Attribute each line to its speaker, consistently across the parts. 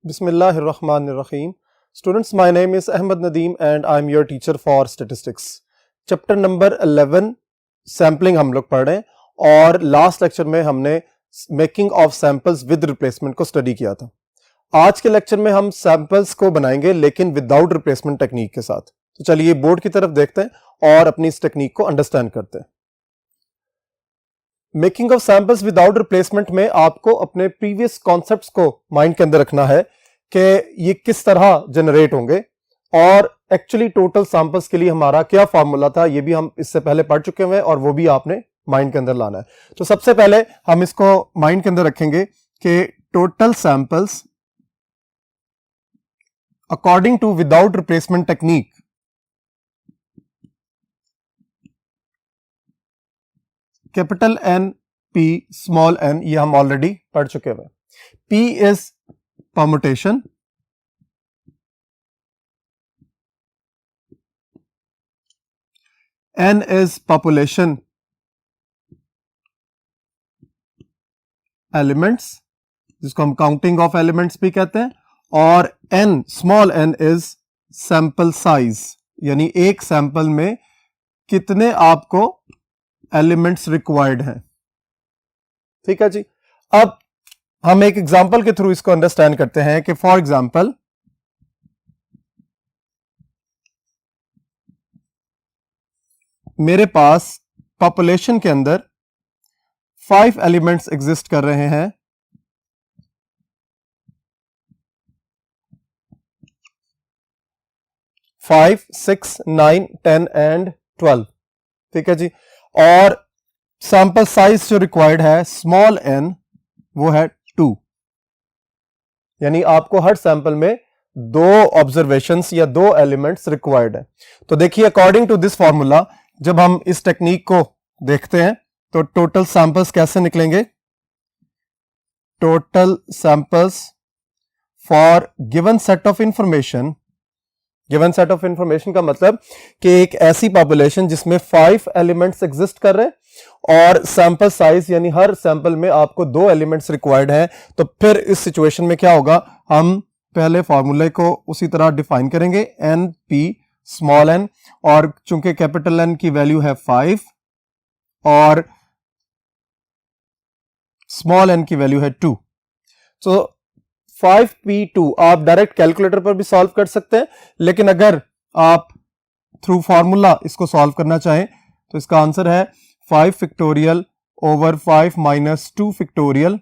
Speaker 1: Bismillahirrahmanirrahim. Students, my name is Ahmed Nadeem and I am your teacher for statistics. Chapter number 11 sampling हम लोग पढ़ रहे हैं और लास्ट लेक्चर में हमने making of samples with replacement को स्टडी किया था। आज के लेक्चर में हम सैंपल्स को बनाएंगे लेकिन विदाउट रिप्लेसमेंट टेक्निक के साथ। तो चलिए बोर्ड की तरफ देखते हैं और अपनी इस टेक्निक को अंडरस्टैंड करते हैं। Making of samples without replacement में आपको अपने प्रीवियस कॉन्सेप्ट्स को माइंड के अंदर रखना है कि ये किस तरह जनरेट होंगे और एक्चुअली टोटल सैंपल्स के लिए हमारा क्या फार्मूला था, ये भी हम इससे पहले पढ़ चुके हुए हैं और वो भी आपने माइंड के अंदर लाना है। तो सबसे पहले हम इसको माइंड के अंदर रखेंगे कि total samples according to without replacement technique capital N P small N, ये हम ऑलरेडी पढ़ चुके हुए। P is permutation, N is population elements, जिसको हम काउंटिंग ऑफ एलिमेंट्स भी कहते हैं, और N small N is sample size, यानी एक सैंपल में कितने आपको एलिमेंट्स रिक्वायर्ड हैं। ठीक है जी। अब हम एक एग्जांपल के थ्रू इसको अंडरस्टैंड करते हैं कि फॉर एग्जांपल मेरे पास पॉपुलेशन के अंदर 5 एलिमेंट्स एग्जिस्ट कर रहे हैं। Five, 6, 9, 10 and 12। ठीक है जी। और सैंपल साइज जो रिक्वायर्ड है स्मॉल एन, वो है 2, यानी आपको हर सैंपल में 2 ऑब्जर्वेशंस या 2 एलिमेंट्स रिक्वायर्ड है। तो देखिए अकॉर्डिंग टू दिस फॉर्मूला जब हम इस टेक्निक को देखते हैं तो टोटल सैंपल्स कैसे निकलेंगे। Total samples for given set of information, given set of information का मतलब कि एक ऐसी पॉपुलेशन जिसमें 5 एलिमेंट्स एग्जिस्ट कर रहे हैं और सैंपल साइज यानी हर सैंपल में आपको 2 एलिमेंट्स रिक्वायर्ड है। तो फिर इस सिचुएशन में क्या होगा, हम पहले फॉर्मूले को उसी तरह डिफाइन करेंगे, एन पी स्मॉल एन, और चूंकि कैपिटल एन की वैल्यू है 5 और स्मॉल एन की वैल्यू है 2, तो 5p2 आप डायरेक्ट कैलकुलेटर पर भी सॉल्व कर सकते हैं, लेकिन अगर आप थ्रू फॉर्मूला इसको सॉल्व करना चाहें तो इसका आंसर है 5 फैक्टोरियल ओवर 5 माइनस 2 फैक्टोरियल।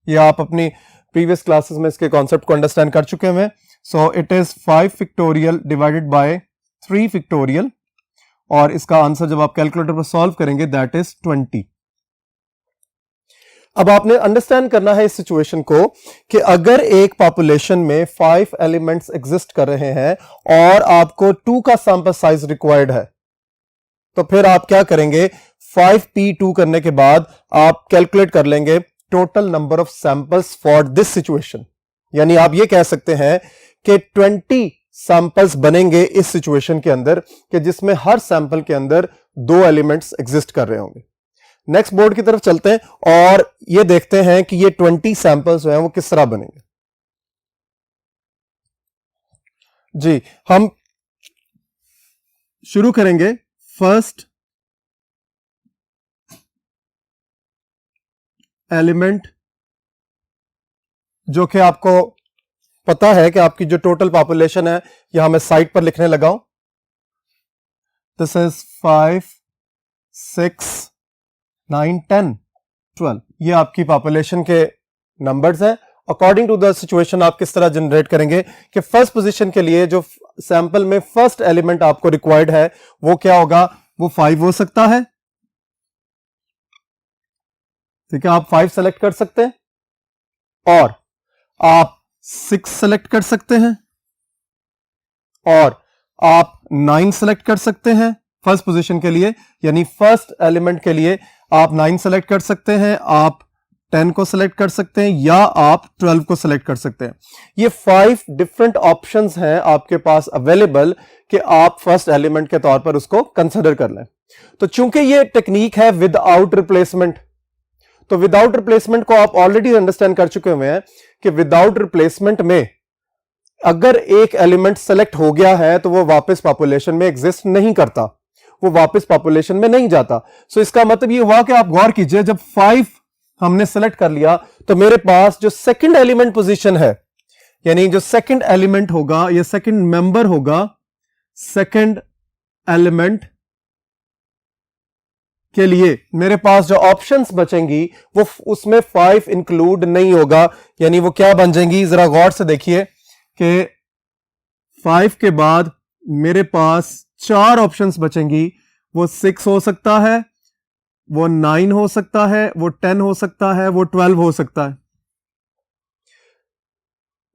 Speaker 1: ये आप अपनी प्रीवियस क्लासेस में इसके कॉन्सेप्ट को अंडरस्टैंड कर चुके हैं। So it is 5 factorial divided by 3 factorial, और इसका आंसर जब आप कैलकुलेटर पर सॉल्व करेंगे दैट इज 20। अब आपने अंडरस्टैंड करना है इस सिचुएशन को कि अगर एक पॉपुलेशन में 5 एलिमेंट्स एग्जिस्ट कर रहे हैं और आपको 2 का सैंपल साइज रिक्वायर्ड है, तो फिर आप क्या करेंगे, 5p2 करने के बाद आप कैलकुलेट कर लेंगे total number of samples for this situation. यानी आप ये कह सकते हैं कि 20 सैंपल्स बनेंगे इस सिचुएशन के अंदर कि जिसमें हर सैंपल के अंदर 2 एलिमेंट्स एग्जिस्ट कर रहे होंगे। नेक्स्ट बोर्ड की तरफ चलते हैं और ये देखते हैं कि ये 20 सैंपल्स जो हैं वो किस तरह बनेंगे। जी, हम शुरू करेंगे फर्स्ट एलिमेंट, जो कि आपको पता है कि आपकी जो टोटल पॉपुलेशन है, यहां मैं साइड पर लिखने लगा हूं। दिस इज 5, 6, 9, 10, 12, ये आपकी पॉपुलेशन के नंबर्स हैं। अकॉर्डिंग टू द सिचुएशन आप किस तरह जनरेट करेंगे कि फर्स्ट पोजीशन के लिए जो सैंपल में फर्स्ट एलिमेंट आपको रिक्वायर्ड है वो क्या होगा, वो 5 हो सकता है। ठीक है, आप 5 सेलेक्ट कर सकते हैं और आप 6 सेलेक्ट कर सकते हैं और आप 9 सेलेक्ट कर सकते हैं फर्स्ट पोजीशन के लिए, यानी फर्स्ट एलिमेंट के लिए आप 9 सेलेक्ट कर सकते हैं, आप 10 को सेलेक्ट कर सकते हैं या आप 12 को सेलेक्ट कर सकते हैं। ये 5 डिफरेंट ऑप्शंस हैं आपके पास अवेलेबल कि आप फर्स्ट एलिमेंट के तौर पर उसको कंसिडर कर लें। तो चूंकि ये टेक्निक है विदाउट रिप्लेसमेंट, तो विदाउट रिप्लेसमेंट को आप ऑलरेडी अंडरस्टैंड कर चुके हुए हैं कि विदाउट रिप्लेसमेंट में अगर एक एलिमेंट सेलेक्ट हो गया है तो वो वापस पॉपुलेशन में एग्जिस्ट नहीं करता, वो वापस पॉपुलेशन में नहीं जाता। सो इसका मतलब ये हुआ कि आप गौर कीजिए, जब 5 हमने सेलेक्ट कर लिया तो मेरे पास जो सेकंड एलिमेंट पोजीशन है, यानी जो सेकंड एलिमेंट होगा या सेकंड मेंबर होगा, सेकंड एलिमेंट के लिए मेरे पास जो ऑप्शंस बचेंगी वो उसमें 5 इंक्लूड नहीं होगा। यानी वो क्या बन जाएंगी, जरा गौर से देखिए कि 5 के बाद मेरे पास 4 ऑप्शंस बचेंगी। वो 6 हो सकता है, वो 9 हो सकता है, वो 10 हो सकता है, वो 12 हो सकता है।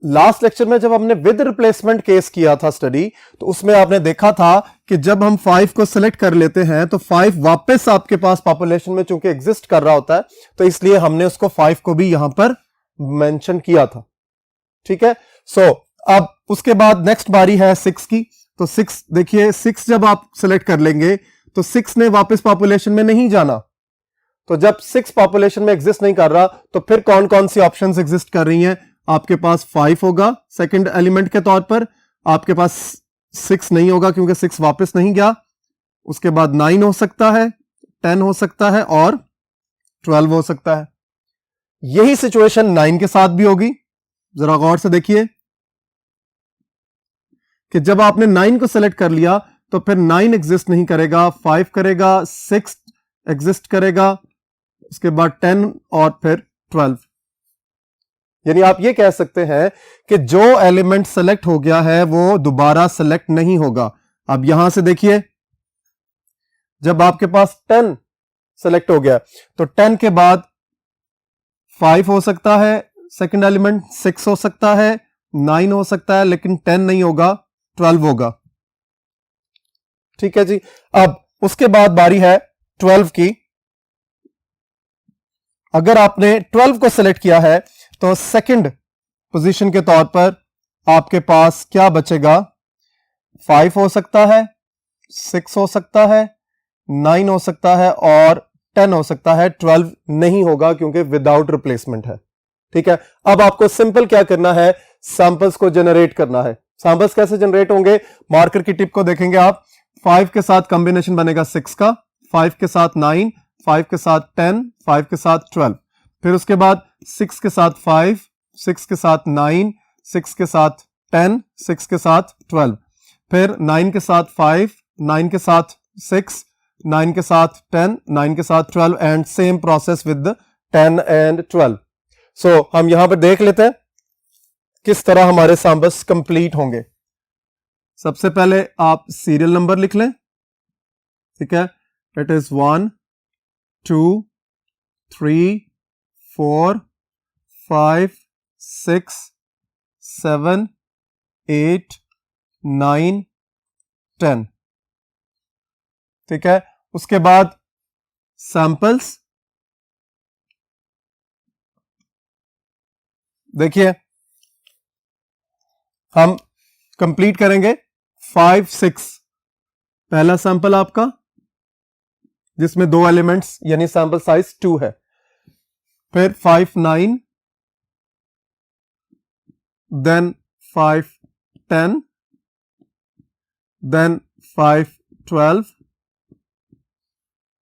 Speaker 1: लास्ट लेक्चर में जब हमने विद रिप्लेसमेंट केस किया था स्टडी, तो उसमें आपने देखा था कि जब हम 5 को सिलेक्ट कर लेते हैं तो 5 वापस आपके पास पॉपुलेशन में चूंकि एग्जिस्ट कर रहा होता है, तो इसलिए हमने उसको 5 को भी यहां पर मेंशन किया था। ठीक है, सो अब उसके बाद नेक्स्ट बारी है 6 की। तो 6 देखिए, 6 जब आप सिलेक्ट कर लेंगे तो 6 ने वापस पॉपुलेशन में नहीं जाना। तो जब 6 पॉपुलेशन में एग्जिस्ट नहीं कर रहा तो फिर कौन कौन सी ऑप्शंस एग्जिस्ट कर रही हैं? आपके पास 5 होगा सेकंड एलिमेंट के तौर पर, आपके पास 6 नहीं होगा क्योंकि 6 वापस नहीं गया। उसके बाद 9 हो सकता है, 10 हो सकता है और 12 हो सकता है। यही सिचुएशन 9 के साथ भी होगी। जरा गौर से देखिए कि जब आपने 9 को सेलेक्ट कर लिया तो फिर 9 एग्जिस्ट नहीं करेगा, 5 करेगा, 6 एग्जिस्ट करेगा, उसके बाद 10 और फिर 12। यानी आप ये कह सकते हैं कि जो एलिमेंट सेलेक्ट हो गया है वो दोबारा सेलेक्ट नहीं होगा। अब यहां से देखिए, जब आपके पास 10 सेलेक्ट हो गया तो 10 के बाद 5 हो सकता है सेकंड एलिमेंट, 6 हो सकता है, 9 हो सकता है, लेकिन 10 नहीं होगा, 12 होगा। ठीक है जी। अब उसके बाद बारी है 12 की। अगर आपने 12 को सेलेक्ट किया है तो सेकंड पोजीशन के तौर पर आपके पास क्या बचेगा? 5 हो सकता है, 6 हो सकता है, 9 हो सकता है और 10 हो सकता है। 12 नहीं होगा क्योंकि विदाउट रिप्लेसमेंट है। ठीक है, अब आपको सिंपल क्या करना है, सैंपल्स को जनरेट करना है। सैंपल्स कैसे जनरेट होंगे? मार्कर की टिप को देखेंगे आप। 5 के साथ कॉम्बिनेशन बनेगा 6 का, 5 के साथ 9, 5 के साथ 10, 5 के साथ 12, फिर उसके बाद 6 के साथ 5, 6 के साथ 9, 6 के साथ 10, 6 के साथ 12, फिर 9 के साथ 5, 9 के साथ 6, 9 के साथ 10, 9 के साथ 12 and same process with 10 and 12। सो हम यहां पर देख लेते हैं किस तरह हमारे सैंपल्स कंप्लीट होंगे। सबसे पहले आप सीरियल नंबर लिख लें। ठीक है, इट इज 1 2 3 4 5 6 7 8 9 10। ठीक है, उसके बाद सैंपल्स देखिए हम कंप्लीट करेंगे 5 6। पहला सैंपल आपका जिसमें 2 एलिमेंट्स यानी सैंपल साइज 2 है, फिर 5 9, देन 5 10, देन 5 12।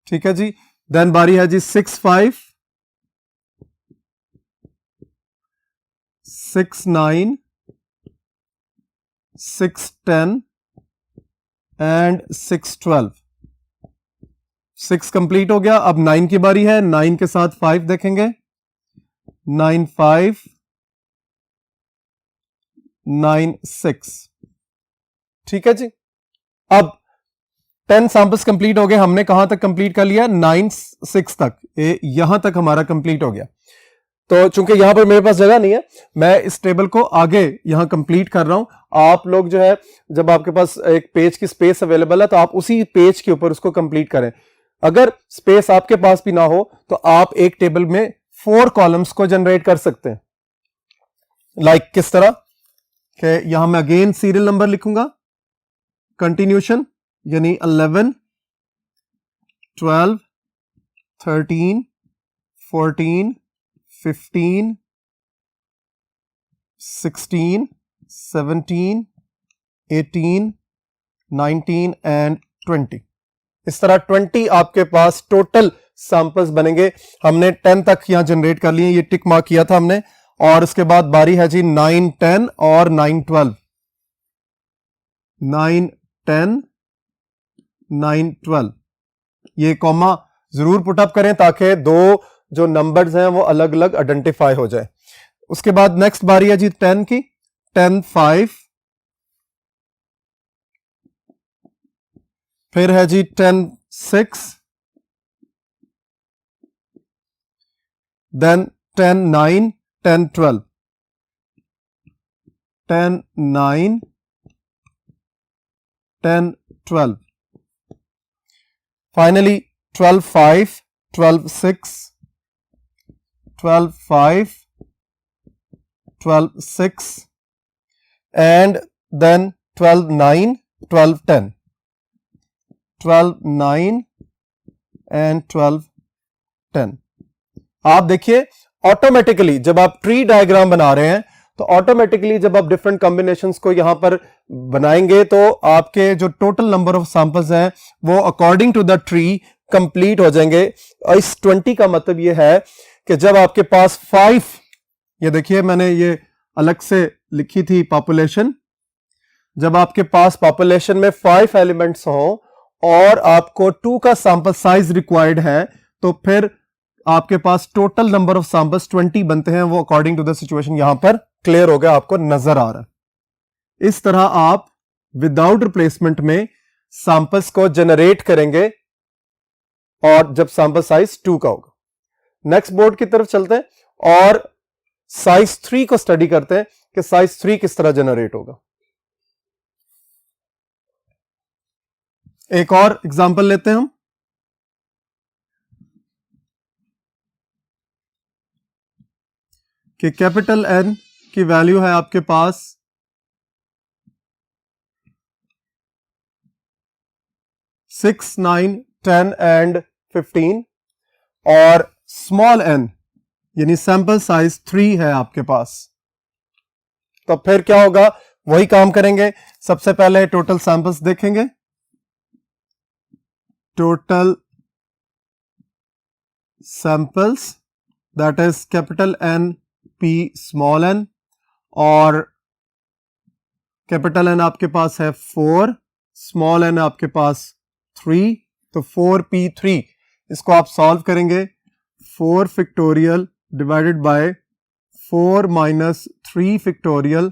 Speaker 1: ठीक है जी, देन बारी है जी 6 5, 6 9, 6 10 एंड 6 12। 6 कंप्लीट हो गया। अब 9 की बारी है। 9 के साथ 5 देखेंगे, 9 5 9 6। ठीक है जी, अब 10 सैंपल्स कंप्लीट हो गए। हमने कहां तक कंप्लीट कर लिया? 9 6 तक। यहां तक हमारा कंप्लीट हो गया। तो चूंकि यहां पर मेरे पास जगह नहीं है, मैं इस टेबल को आगे यहां कंप्लीट कर रहा हूं। आप लोग जो है, जब आपके पास एक पेज की स्पेस अवेलेबल है तो आप उसी पेज के ऊपर उसको कंप्लीट करें। अगर स्पेस आपके पास भी ना हो तो आप एक टेबल में 4 कॉलम्स को जनरेट कर सकते हैं। लाइक किस तरह कि यहां मैं अगेन सीरियल नंबर लिखूंगा, कंटिन्यूशन यानी 11 12 13 14, 15, 16, 17, 18, 19 एंड 20। इस तरह 20 आपके पास टोटल सैंपल्स बनेंगे। हमने 10 तक यहां जनरेट कर लिए, ये टिक मार्क किया था हमने। और उसके बाद बारी है जी 9, 10 और 9, 12। 9, 10, 9, 12, ये कॉमा जरूर पुटअप करें ताकि दो जो नंबर्स हैं वो अलग अलग आइडेंटिफाई हो जाए। उसके बाद नेक्स्ट बारी है जी 10 की। 10, 5, फिर है जी 10, 6, then 10, 9, 10, 12, 10, 9, 10, 12, finally 12, 5, 12, 6, 12, 5, 12, 6, and then 12, 9, 12, 10, 12, 9 and 12, 10। आप देखिए ऑटोमेटिकली जब आप ट्री डायग्राम बना रहे हैं तो ऑटोमेटिकली जब आप डिफरेंट कॉम्बिनेशंस को यहां पर बनाएंगे तो आपके जो टोटल नंबर ऑफ सैंपल्स हैं वो according to the tree complete हो जाएंगे। इस 20 का मतलब ये है कि जब आपके पास 5, ये देखिए मैंने ये अलग से लिखी थी पॉपुलेशन, जब आपके पास पॉपुलेशन में 5 एलिमेंट्स हों और आपको 2 का सैंपल साइज रिक्वायर्ड है तो फिर आपके पास टोटल नंबर ऑफ सैंपल्स 20 बनते हैं। वो अकॉर्डिंग टू द सिचुएशन यहां पर क्लियर हो गया, आपको नजर आ रहा है। इस तरह आप विदाउट रिप्लेसमेंट में सैंपल्स को जनरेट करेंगे और जब सैंपल साइज 2 का होगा। नेक्स्ट बोर्ड की तरफ चलते हैं और साइज 3 को स्टडी करते हैं कि साइज 3 किस तरह जनरेट होगा। एक और एग्जांपल लेते हैं हम कि कैपिटल एन की वैल्यू है आपके पास 6, 9, 10 एंड 15 और स्मॉल एन यानी सैंपल साइज 3 है आपके पास। तो फिर क्या होगा, वही काम करेंगे। सबसे पहले टोटल सैंपल्स देखेंगे, total samples that is capital N P small N, और कैपिटल एन आपके पास है 4, स्मॉल एन आपके पास 3, तो 4p3 इसको आप सॉल्व करेंगे। 4 factorial divided by 4 minus 3 factorial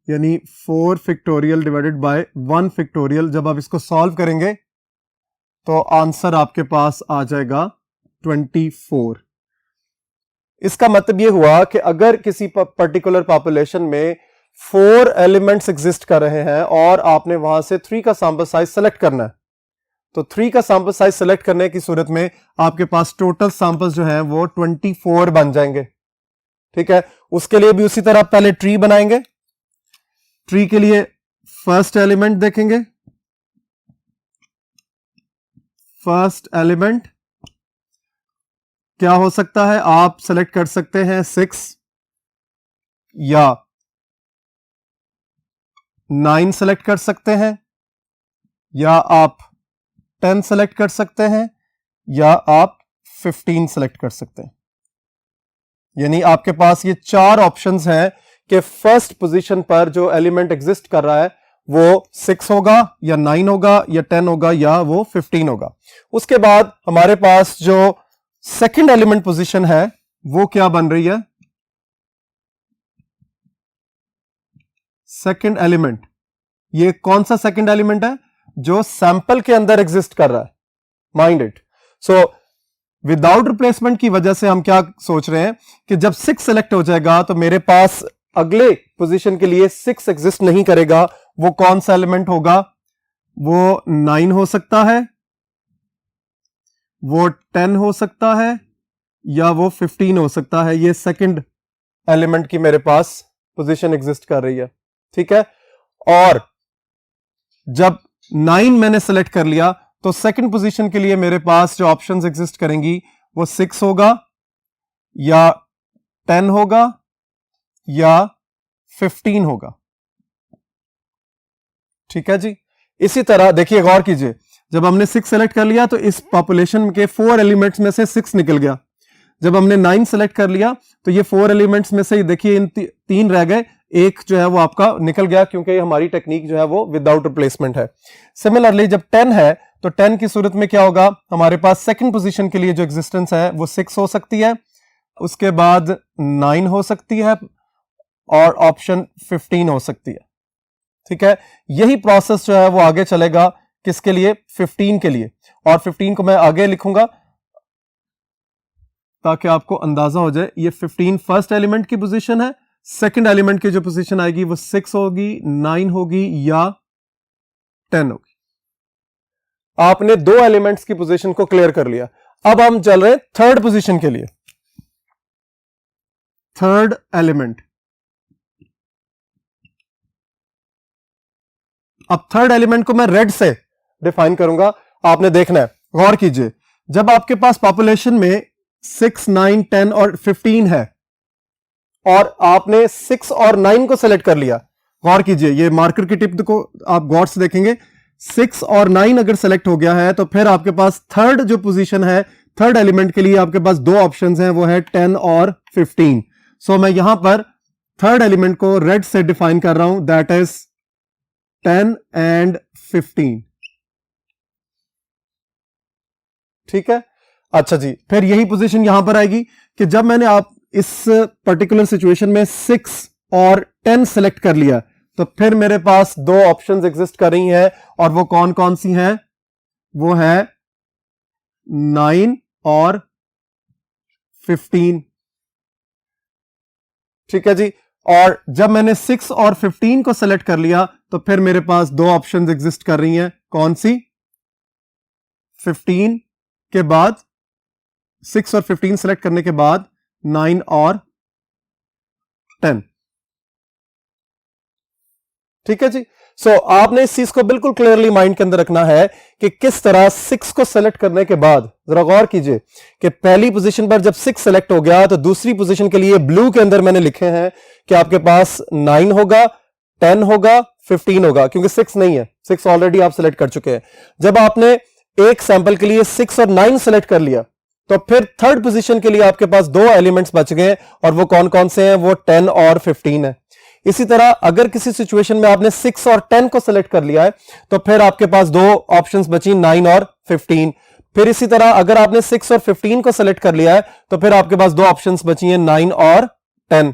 Speaker 1: यानी 4 फैक्टोरियल डिवाइडेड बाय 1 फैक्टोरियल। जब आप इसको सॉल्व करेंगे तो आंसर आपके पास आ जाएगा 24। इसका मतलब यह हुआ कि अगर किसी पर्टिकुलर पॉपुलेशन में 4 एलिमेंट्स एग्जिस्ट कर रहे हैं और आपने वहां से 3 का सैंपल साइज सेलेक्ट करना है, तो 3 का सैंपल साइज सेलेक्ट करने की सूरत में आपके पास टोटल सैंपल्स जो है वो 24 बन जाएंगे। ठीक है, उसके लिए भी उसी तरह पहले ट्री बनाएंगे। ट्री के लिए फर्स्ट एलिमेंट देखेंगे। फर्स्ट एलिमेंट क्या हो सकता है, आप सेलेक्ट कर सकते हैं 6 या 9 सेलेक्ट कर सकते हैं, या आप 10 सेलेक्ट कर सकते हैं, या आप 15 सेलेक्ट कर सकते हैं। यानी आपके पास ये 4 ऑप्शंस हैं कि फर्स्ट पोजीशन पर जो एलिमेंट एग्जिस्ट कर रहा है वो 6 होगा या 9 होगा या 10 होगा या वो 15 होगा। उसके बाद हमारे पास जो सेकंड एलिमेंट पोजीशन है वो क्या बन रही है, सेकंड एलिमेंट। ये कौन सा सेकंड एलिमेंट है, जो सैंपल के अंदर एग्जिस्ट कर रहा है, mind it. So without replacement की वजह से हम क्या सोच रहे हैं कि जब 6 सेलेक्ट हो जाएगा तो मेरे पास अगले पोजीशन के लिए 6 एग्जिस्ट नहीं करेगा। वो कौन सा एलिमेंट होगा, वो 9 हो सकता है, वो 10 हो सकता है, या वो 15 हो सकता है। ये सेकंड एलिमेंट की मेरे पास पोजीशन एग्जिस्ट कर रही है। ठीक है, और जब 9 मैंने सेलेक्ट कर लिया तो सेकंड पोजीशन के लिए मेरे पास जो ऑप्शंस एग्जिस्ट करेंगी वो 6 होगा, या 10 होगा या 15 होगा। ठीक है जी। इसी तरह देखिए, गौर कीजिए, जब हमने 6 सेलेक्ट कर लिया तो इस पॉपुलेशन के 4 एलिमेंट्स में से 6 निकल गया। जब हमने 9 सेलेक्ट कर लिया तो ये 4 एलिमेंट्स में से देखिए इन 3 रह गए, एक जो है वो आपका निकल गया, क्योंकि हमारी टेक्निक जो है वो विदाउट रिप्लेसमेंट है। सिमिलरली जब 10 है तो 10 की सूरत में क्या होगा, हमारे पास सेकंड पोजीशन के लिए जो एग्जिस्टेंस है वो 6 हो सकती है, उसके बाद 9 हो सकती है और ऑप्शन 15 हो सकती है। ठीक है, यही प्रोसेस जो है वो आगे चलेगा किसके लिए, 15 के लिए। और 15 को मैं आगे लिखूंगा ताकि आपको अंदाजा हो जाए। ये 15 फर्स्ट एलिमेंट की पोजीशन है, सेकंड एलिमेंट की जो पोजीशन आएगी वो 6 होगी, 9 होगी या 10 होगी। आपने 2 एलिमेंट्स की पोजीशन को क्लियर कर लिया। अब हम चल रहे हैं थर्ड पोजीशन के लिए। थर्ड एलिमेंट, अब थर्ड एलिमेंट को मैं रेड से डिफाइन करूंगा, आपने देखना है। गौर कीजिए, जब आपके पास पॉपुलेशन में 6, 9, 10 और 15 है और आपने 6 और 9 को सेलेक्ट कर लिया, गौर कीजिए, ये मार्कर की टिप को आप गौर से देखेंगे, 6 और 9 अगर सेलेक्ट हो गया है तो फिर आपके पास थर्ड जो पोजीशन है, थर्ड एलिमेंट के लिए आपके पास 2 ऑप्शंस हैं, वो है 10 और 15। सो मैं यहां पर थर्ड एलिमेंट को रेड से डिफाइन कर रहा हूं, दैट इज 10 एंड 15। ठीक है, अच्छा जी। फिर यही पोजीशन यहां पर आएगी कि जब मैंने आप इस पर्टिकुलर सिचुएशन में 6 और 10 सेलेक्ट कर लिया तो फिर मेरे पास 2 ऑप्शंस एग्जिस्ट कर रही हैं, और वो कौन कौन सी हैं, वो है 9 और 15। ठीक है जी। और जब मैंने 6 और 15 को सेलेक्ट कर लिया तो फिर मेरे पास 2 ऑप्शंस एग्जिस्ट कर रही हैं, कौन सी, 15 के बाद 6 और 15 सेलेक्ट करने के बाद 9 और 10। ठीक है जी। सो आपने इस चीज को बिल्कुल क्लियरली माइंड के अंदर रखना है कि किस तरह 6 को सेलेक्ट करने के बाद, जरा गौर कीजिए कि पहली पोजीशन पर जब 6 सेलेक्ट हो गया तो दूसरी पोजीशन के लिए ब्लू के अंदर मैंने लिखे हैं कि आपके पास 9 होगा, 10 होगा, 15 होगा, क्योंकि 6 नहीं है, 6 ऑलरेडी आप सेलेक्ट कर चुके हैं। जब आपने एक सैंपल के लिए 6 और 9 सेलेक्ट कर लिया तो फिर थर्ड पोजीशन के लिए आपके पास 2 एलिमेंट्स बच गए, और वो कौन कौन से हैं, वो 10 और 15 है। इसी तरह अगर किसी सिचुएशन में आपने 6 और 10 को सेलेक्ट कर लिया है तो फिर आपके पास 2 ऑप्शंस बची, 9 और 15। फिर इसी तरह अगर आपने 6 और 15 को सेलेक्ट कर लिया है तो फिर आपके पास 2 ऑप्शंस बची हैं, 9 और 10।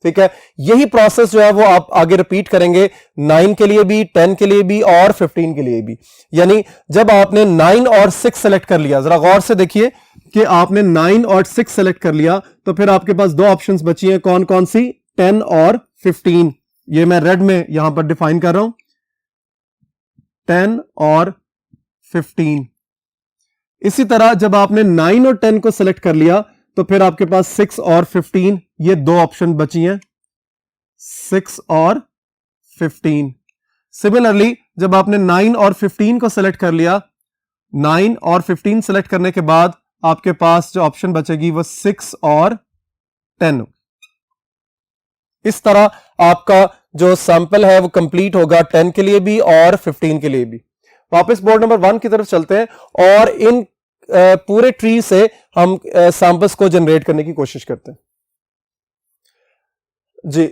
Speaker 1: ठीक है, यही प्रोसेस जो है वो आप आगे रिपीट करेंगे 9 के लिए भी, 10 के लिए भी और 15 के लिए भी। यानी जब आपने 9 और 6 सेलेक्ट कर लिया, जरा गौर से देखिए कि आपने 9 और 6 सेलेक्ट कर लिया तो फिर आपके पास 2 ऑप्शंस बची हैं, कौन कौन सी, 10 और 15। ये मैं रेड में यहां पर डिफाइन कर रहा हूं, 10 और 15। इसी तरह जब आपने 9 और 10 को सेलेक्ट कर लिया तो फिर आपके पास 6 और 15, ये 2 ऑप्शन बची हैं, 6 और 15। सिमिलरली जब आपने 9 और 15 को सेलेक्ट कर लिया, 9 और 15 सेलेक्ट करने के बाद आपके पास जो ऑप्शन बचेगी वो 6 और 10। इस तरह आपका जो सैंपल है वो कंप्लीट होगा 10 के लिए भी और 15 के लिए भी। वापस बोर्ड नंबर 1 की तरफ चलते हैं और इन पूरे ट्री से हम सैंपल्स को जनरेट करने की कोशिश करते हैं जी।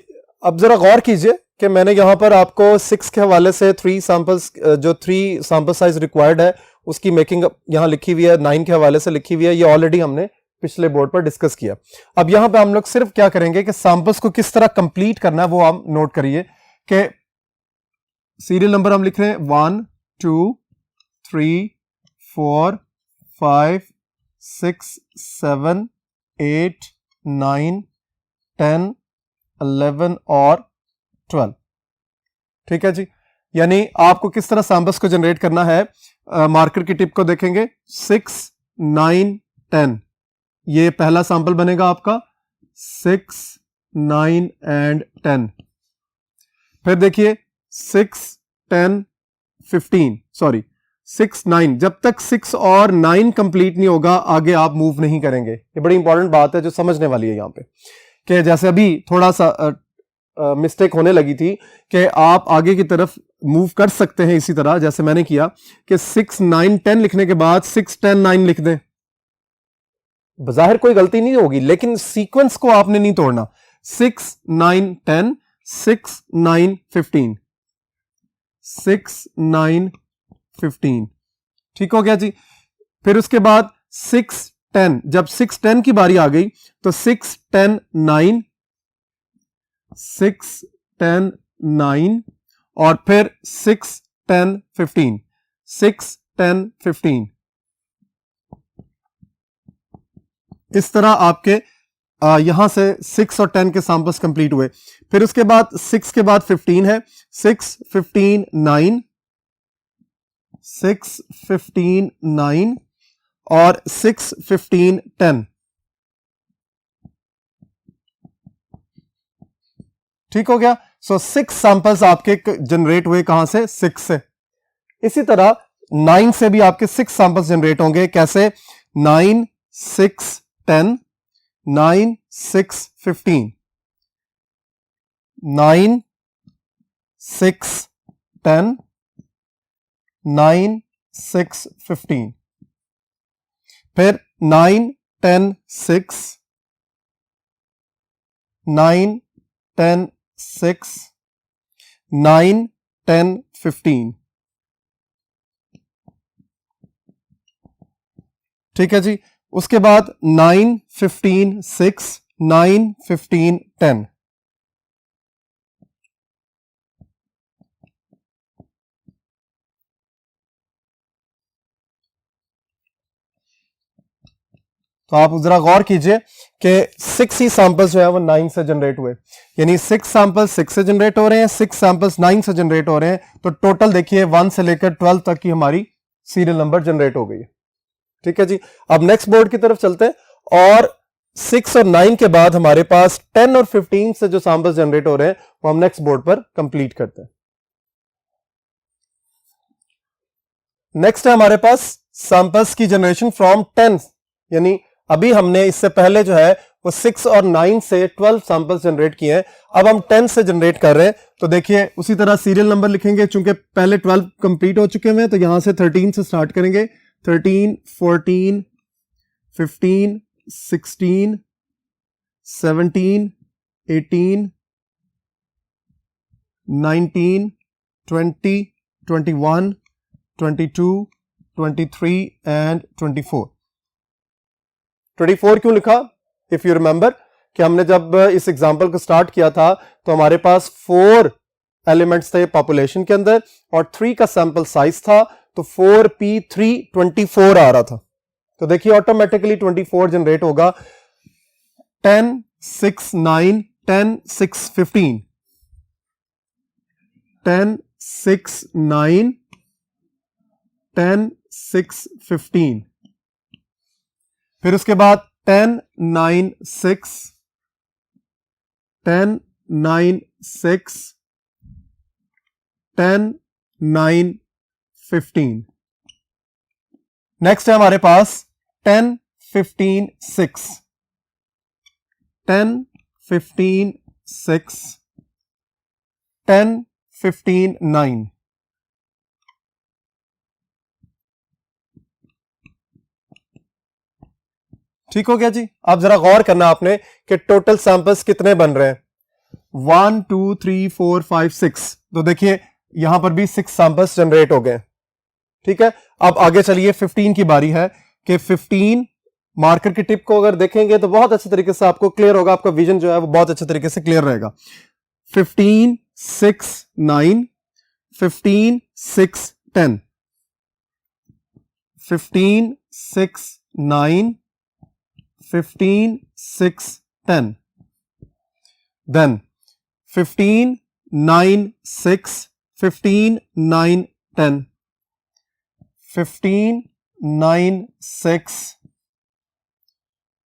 Speaker 1: अब जरा गौर कीजिए कि मैंने यहां पर आपको 6 के हवाले से 3 सैंपल्स, जो 3 सैंपल साइज रिक्वायर्ड है उसकी मेकिंग यहां लिखी हुई है, 9 के हवाले से लिखी हुई है, ये ऑलरेडी हमने पिछले बोर्ड पर डिस्कस किया। अब यहां पे हम लोग सिर्फ क्या करेंगे कि सैंपल्स को किस तरह कंप्लीट करना है वो आप नोट करिए कि सीरियल नंबर हम लिख रहे हैं 1 2 3 4 5 6 7 8 9 10 11 और 12। ठीक है जी, यानी आपको किस तरह सैंपल्स को जनरेट करना है, मार्कर की टिप को देखेंगे, 6 9 10, ये पहला सैंपल बनेगा आपका, 6 9 एंड 10। फिर देखिए 6 10 15, सॉरी 6 9, जब तक 6 और 9 कंप्लीट नहीं होगा आगे आप मूव नहीं करेंगे। ये बड़ी इंपॉर्टेंट बात है जो समझने वाली है यहां पे, कि जैसे अभी थोड़ा सा मिस्टेक होने लगी थी कि आप आगे की तरफ मूव कर सकते हैं इसी तरह जैसे मैंने किया कि 6 9 10 लिखने के बाद 6 10 9 लिख दें। बज़ाहिर कोई गलती नहीं होगी, लेकिन सीक्वेंस को आपने नहीं तोड़ना। 6 9 10 6 9 15 6 9 15, ठीक हो गया जी। फिर उसके बाद 6 10, जब 6 10 की बारी आ गई तो 6 10 9 6 10 9 और फिर 6 10 15 6 10 15। इस तरह आपके यहां से 6 और 10 के सैंपल्स कंप्लीट हुए। फिर उसके बाद 6 के बाद 15 है, 6 15 9 6 15 9 और 6 15 10, ठीक हो गया। सो 6 सैंपल्स आपके जनरेट हुए, कहां से? 6 से। इसी तरह 9 से भी आपके 6 सैंपल्स जनरेट होंगे। कैसे? 9 6 10 9 6 15 9 6 10 9 6 15, फिर 9 10 6 9 10 6 9 10 15, ठीक है जी। उसके बाद 9 15 6 9 15 10, तो आप जरा गौर कीजिए कि 6 ही सैंपल्स जो है वो 9 से जनरेट हुए, यानी 6 सैंपल्स 6 से जनरेट हो रहे हैं, 6 सैंपल्स 9 से जनरेट हो रहे हैं। तो टोटल देखिए 1 से लेकर 12 तक की हमारी सीरियल नंबर जनरेट हो गई है, ठीक है जी। अब नेक्स्ट बोर्ड की तरफ चलते हैं और 6 और 9 के बाद हमारे पास 10 और 15 से जो सैंपल्स जनरेट हो रहे हैं वो हम नेक्स्ट बोर्ड पर कंप्लीट करते हैं। नेक्स्ट है हमारे पास सैंपल्स की जनरेशन फ्रॉम 10, यानी अभी हमने इससे पहले जो है वो 6 और 9 से 12 सैंपल्स जनरेट किए हैं, अब हम 10 से जनरेट कर रहे हैं। तो देखिए उसी तरह सीरियल नंबर लिखेंगे, चूंकि पहले 12 कंप्लीट हो चुके हैं तो यहां से 13 से स्टार्ट करेंगे। 13 14 15 16 17 18 19 20 21 22 23 एंड 24। 24 क्यों लिखा? इफ यू रिमेंबर कि हमने जब इस एग्जांपल को स्टार्ट किया था तो हमारे पास 4 एलिमेंट्स थे पॉपुलेशन के अंदर और 3 का सैंपल साइज था, तो 4p3 24 आ रहा था। तो देखिए ऑटोमेटिकली 24 जनरेट होगा। 10 6 9 10 6 15 10 6 9 10 6 15, फिर उसके बाद 10 9 6 10 9 6 10 9 15। नेक्स्ट है हमारे पास 10 15 6 10 15 6 10 15 9, ठीक हो गया जी। अब जरा गौर करना आपने कि टोटल सैंपल्स कितने बन रहे हैं। 1 2 3 4 5 6, तो देखिए यहां पर भी 6 सैंपल्स जनरेट हो गए, ठीक है। अब आगे चलिए 15 की बारी है कि 15 मार्कर की टिप को अगर देखेंगे तो बहुत अच्छे तरीके से आपको क्लियर होगा, आपका विजन जो है वो बहुत अच्छे तरीके से क्लियर रहेगा। 15 6 9 15 6 10 15 6 9 15 6 10, then 15 9 6 15 9 10 15 9 6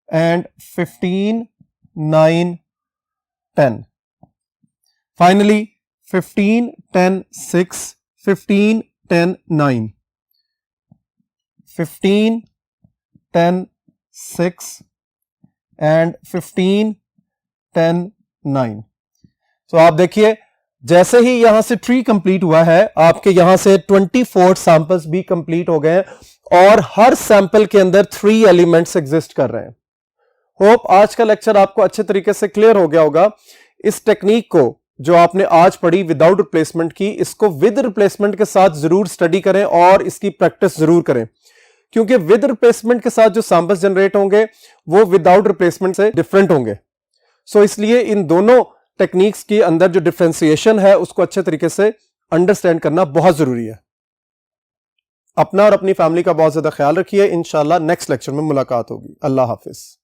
Speaker 1: and 15 9 10, finally 15 10 6 15 10 9, 15, 10, 6 एंड 15, 10, 9। तो आप देखिए जैसे ही यहां से ट्री कंप्लीट हुआ है, आपके यहां से 24 सैंपल्स भी कंप्लीट हो गए हैं और हर सैंपल के अंदर 3 एलिमेंट्स एग्जिस्ट कर रहे हैं। होप आज का लेक्चर आपको अच्छे तरीके से क्लियर हो गया होगा। इस टेक्निक को जो आपने आज पढ़ी विदाउट रिप्लेसमेंट की, इसको विद रिप्लेसमेंट के साथ जरूर स्टडी करें और इसकी प्रैक्टिस जरूर करें, क्योंकि विद रिप्लेसमेंट के साथ जो सैंपल्स जनरेट होंगे वो विदाउट रिप्लेसमेंट से डिफरेंट होंगे। सो इसलिए इन दोनों टेक्निक्स के अंदर जो डिफरेंशिएशन है उसको अच्छे तरीके से अंडरस्टैंड करना बहुत जरूरी है। अपना और अपनी फैमिली का बहुत ज्यादा ख्याल रखिए। इंशाल्लाह नेक्स्ट लेक्चर में मुलाकात होगी। अल्लाह हाफिज।